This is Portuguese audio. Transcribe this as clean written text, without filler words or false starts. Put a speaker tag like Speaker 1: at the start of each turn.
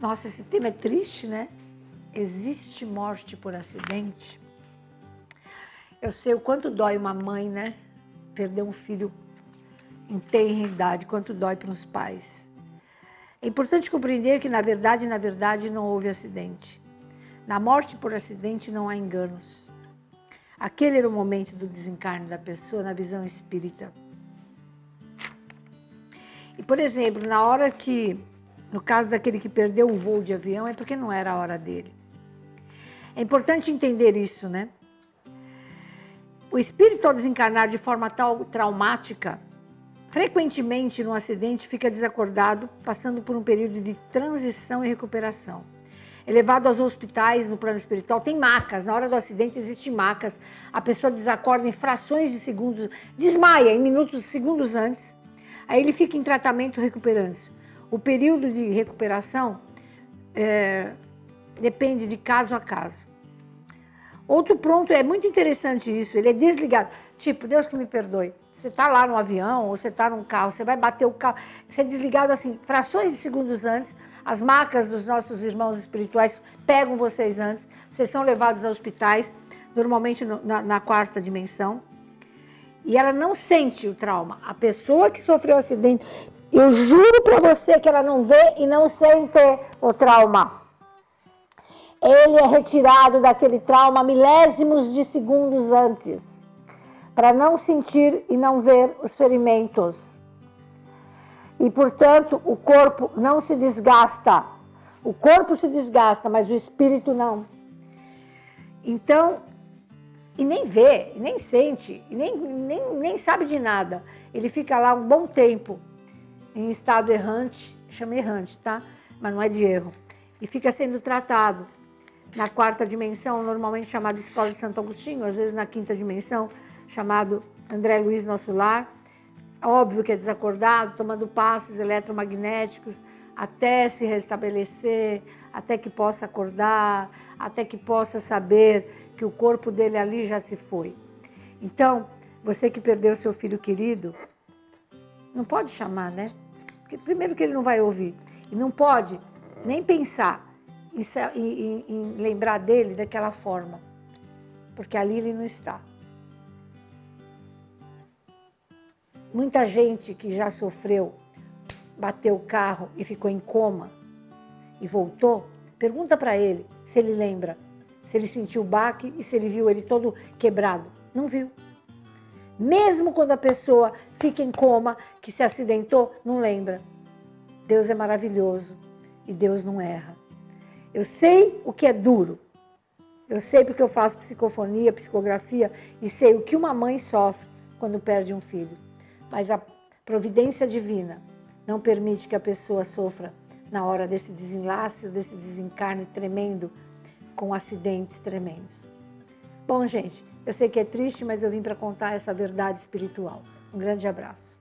Speaker 1: Nossa, esse tema é triste, né? Existe morte por acidente? Eu sei o quanto dói uma mãe, né? Perder um filho em tenra idade, quanto dói para os pais. É importante compreender que, na verdade, não houve acidente. Na morte por acidente não há enganos. Aquele era o momento do desencarne da pessoa na visão espírita. E, por exemplo, na hora que, no caso daquele que perdeu o voo de avião, é porque não era a hora dele. É importante entender isso, né? O espírito, ao desencarnar de forma traumática, frequentemente no acidente fica desacordado, passando por um período de transição e recuperação. É levado aos hospitais no plano espiritual, tem macas, na hora do acidente existem macas, a pessoa desacorda em frações de segundos, desmaia em minutos, segundos antes, aí ele fica em tratamento recuperando-se. O período de recuperação depende de caso a caso. Outro ponto, é muito interessante isso, ele é desligado. Tipo, Deus que me perdoe, você está lá no avião ou você está num carro, você vai bater o carro, você é desligado assim, frações de segundos antes, as macas dos nossos irmãos espirituais pegam vocês antes, vocês são levados a hospitais, normalmente na quarta dimensão, e ela não sente o trauma. A pessoa que sofreu o acidente, eu juro para você que ela não vê e não sente o trauma. Ele é retirado daquele trauma milésimos de segundos antes, para não sentir e não ver os ferimentos. E, portanto, o corpo não se desgasta. O corpo se desgasta, mas o espírito não. Então, e nem vê, e nem sente, e nem sabe de nada. Ele fica lá um bom tempo, em estado errante, chama errante, tá? Mas não é de erro. E fica sendo tratado na quarta dimensão, normalmente chamado Escola de Santo Agostinho, às vezes na quinta dimensão, chamado André Luiz Nosso Lar. Óbvio que é desacordado, tomando passes eletromagnéticos até se restabelecer, até que possa acordar, até que possa saber que o corpo dele ali já se foi. Então, você que perdeu seu filho querido, não pode chamar, né? Porque, primeiro que ele não vai ouvir, e não pode nem pensar em lembrar dele daquela forma, porque ali ele não está. Muita gente que já sofreu, bateu o carro e ficou em coma e voltou, pergunta para ele se ele lembra, se ele sentiu o baque e se ele viu ele todo quebrado. Não viu. Mesmo quando a pessoa fica em coma, que se acidentou, não lembra. Deus é maravilhoso e Deus não erra. Eu sei o que é duro. Eu sei porque eu faço psicofonia, psicografia e sei o que uma mãe sofre quando perde um filho. Mas a providência divina não permite que a pessoa sofra na hora desse desenlace, desse desencarne tremendo, com acidentes tremendos. Bom, gente, eu sei que é triste, mas eu vim para contar essa verdade espiritual. Um grande abraço.